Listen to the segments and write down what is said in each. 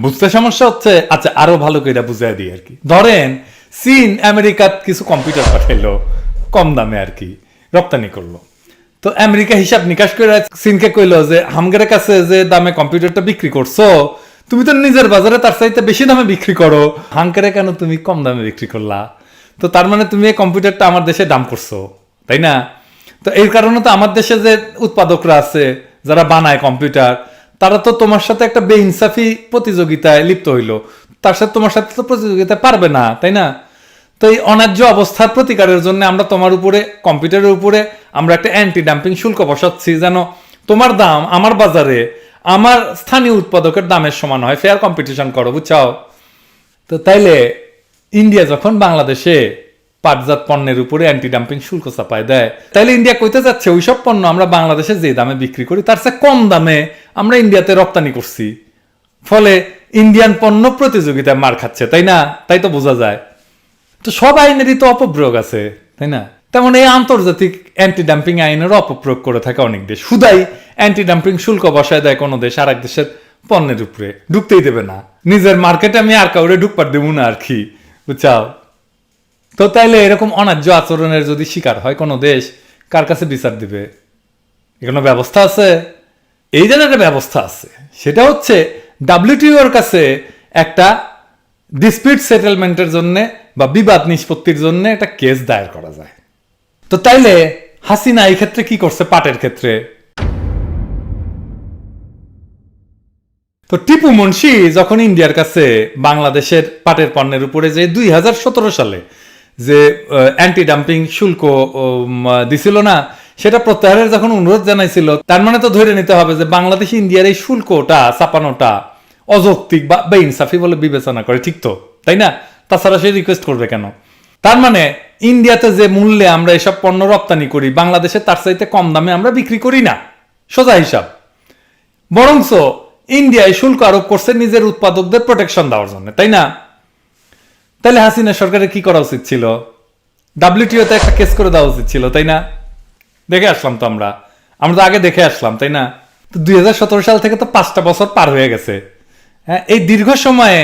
বুঝতে সমস্যা হচ্ছে? আচ্ছা, আরো ভালো করে বুঝাই দিই আর কি। ধরেন চীন আমেরিকাত কিছু কম্পিউটার পাঠাইলো কম দামে আর কি, রপ্তানি করলো। তো আমেরিকা হিসাব নিকাশ করে চীনকে কইলো যে হামগের কাছে যে দামে কম্পিউটারটা বিক্রি করছো, তুমি তো নিজের বাজারে তার চাইতে বেশি দামে বিক্রি করো, হাঙ্কারে কেন তুমি কম দামে বিক্রি করলা? তো তার মানে তুমি এই কম্পিউটারটা আমার দেশে দাম করছো, তাই না? তো এই কারণে তো আমার দেশে যে উৎপাদকরা আছে যারা বানায় কম্পিউটার, তারা তো তোমার সাথে একটা বেইনসাফি প্রতিযোগিতায় লিপ্ত হইলো, তার সাথে তোমার সাথে তো প্রতিযোগিতা পারবে না, তাই না? তো এই অন্যায্য অবস্থার প্রতিকারের জন্য আমরা তোমার উপরে, কম্পিউটারের উপরে আমরা একটা অ্যান্টি ডাম্পিং শুল্ক বসাচ্ছি, যেন তোমার দাম আমার বাজারে আমার স্থানীয় উৎপাদকের দামের সমান হয়, ফেয়ার কম্পিটিশন করো, বুঝছাও? তো তাইলে ইন্ডিয়া যখন বাংলাদেশে পাটজাত পণ্যের উপরে অ্যান্টি ডাম্পিং শুল্ক চাপায় দেয়, তাইলে ইন্ডিয়া কইতে যাচ্ছে ওইসব পণ্য আমরা বাংলাদেশে যে দামে বিক্রি করি তার চেয়ে কম দামে আমরা ইন্ডিয়াতে রপ্তানি করছি, ফলে ইন্ডিয়ান পণ্য প্রতিযোগিতায় মার খাচ্ছে, তাই না? তাই তো বোঝা যায়। তো সব আইনেরই তো অপপ্রয়োগ আছে, তাই না? তেমন এই আন্তর্জাতিক অ্যান্টি ডাম্পিং আইনের অপপ্রয়োগ করে থাকে অনেক দেশ। শুধাই অ্যান্টি ডাম্পিং শুল্ক বসায় দেয় কোনো দেশ আর এক দেশের পণ্যের উপরে, ঢুকতেই দেবে না। নিজের মার্কেটে আমি আর কাউরে ঢুকপার দেবো না আর কি, বুঝছাও? তো তাইলে এরকম অন্যায্য আচরণের যদি শিকার হয় কোনো দেশ, কার কাছে বিচার দিবে? কোনো ব্যবস্থা আছে? এই জন্য একটা ব্যবস্থা আছে, সেটা হচ্ছে WTO-র কাছে একটা ডিসপিউট সেটেলমেন্টের জন্য বা বিবাদ নিষ্পত্তির জন্য একটা কেস দায়ের করা যায়। তো তাইলে হাসিনা এই ক্ষেত্রে কি করছে? পাটের ক্ষেত্রে তো টিপু মুন্সি যখন ইন্ডিয়ার কাছে বাংলাদেশের পাটের পণ্যের উপরে যে 2017 সালে যে অ্যান্টি ডাম্পিং শুল্ক দিছিল না, সেটা প্রত্যাহারের যখন অনুরোধ জানাইছিল, তার মানে তো ধরে নিতে হবে যে বাংলাদেশ ইন্ডিয়ার এই শুল্কটা চাপানোটা অযৌক্তিক বা বেইনসাফি বলে বিবেচনা করে, ঠিক তো, তাই না? তাছাড়া সে রিকোয়েস্ট করবে কেন? তার মানে ইন্ডিয়াতে যে মূল্যে আমরা এসব পণ্য রপ্তানি করি, বাংলাদেশে তার চাইতে কম দামে আমরা বিক্রি করি না, সোজা হিসাব। বরঞ্চ ইন্ডিয়ায় শুল্ক আরোপ করছে নিজের উৎপাদকদের প্রোটেকশন দেওয়ার জন্য, তাই না? তাহলে হাসিনা সরকারের কি করা উচিত ছিল? WTO-তে একটা কেস করে দেওয়া উচিত ছিল, তাই না? দেখে আসলাম তো আমরা তো আগে দেখে আসলাম, তাই না? তো 2017 সাল থেকে তো 5টা বছর পার হয়ে গেছে। হ্যাঁ, এই দীর্ঘ সময়ে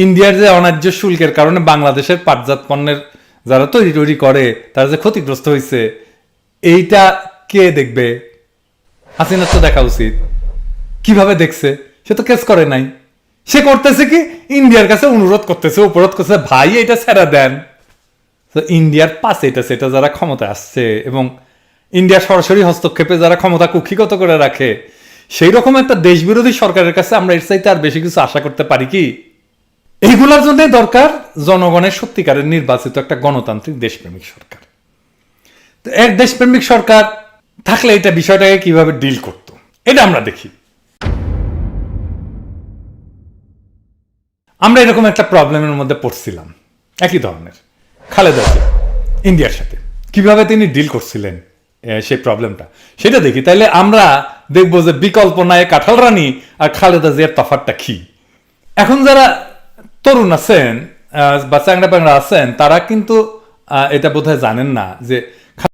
ইন্ডিয়ার যে অন্যায্য শুল্কের কারণে বাংলাদেশের পাটজাত পণ্যের যারা তৈরি করে তারা যে ক্ষতিগ্রস্ত হয়েছে, এইটা কে দেখবে? হাসিনার তো দেখা উচিত। কিভাবে দেখছে? সে তো কেস করে নাই। সে করতেছে কি, ইন্ডিয়ার কাছে অনুরোধ করতেছে, উপরোধ করছে, ভাই এটা ছেড়ে দেন। তো ইন্ডিয়ার পাশে এটা সেটা যারা ক্ষমতা আসছে এবং ইন্ডিয়ার সরাসরি হস্তক্ষেপে যারা ক্ষমতা কুক্ষিগত করে রাখে, সেই রকম একটা দেশবিরোধী সরকারের কাছে আমরা এর চাইতে আর বেশি কিছু আশা করতে পারি কি? এইগুলোর জন্য দরকার জনগণের সত্যিকারের নির্বাচিত একটা গণতান্ত্রিক দেশপ্রেমিক সরকার। তো এক দেশপ্রেমিক সরকার থাকলে এটা বিষয়টাকে কিভাবে ডিল করত, এটা আমরা দেখি। আমরা এরকম একটা প্রবলেমের মধ্যে পড়ছিলাম, একই ধরনের। খালেদা জিয়া ইন্ডিয়ার সাথে কিভাবে তিনি ডিল করছিলেন সেই প্রবলেমটা, সেটা দেখি। তাইলে আমরা দেখবো যে বিকল্প নাই কাঁঠাল রানী আর খালেদা জিয়ার তফাৎটা কি। এখন যারা তরুণ আছেন বা চ্যাংড়া প্যাংড়া আছেন, তারা কিন্তু এটা বোধহয় জানেন না যে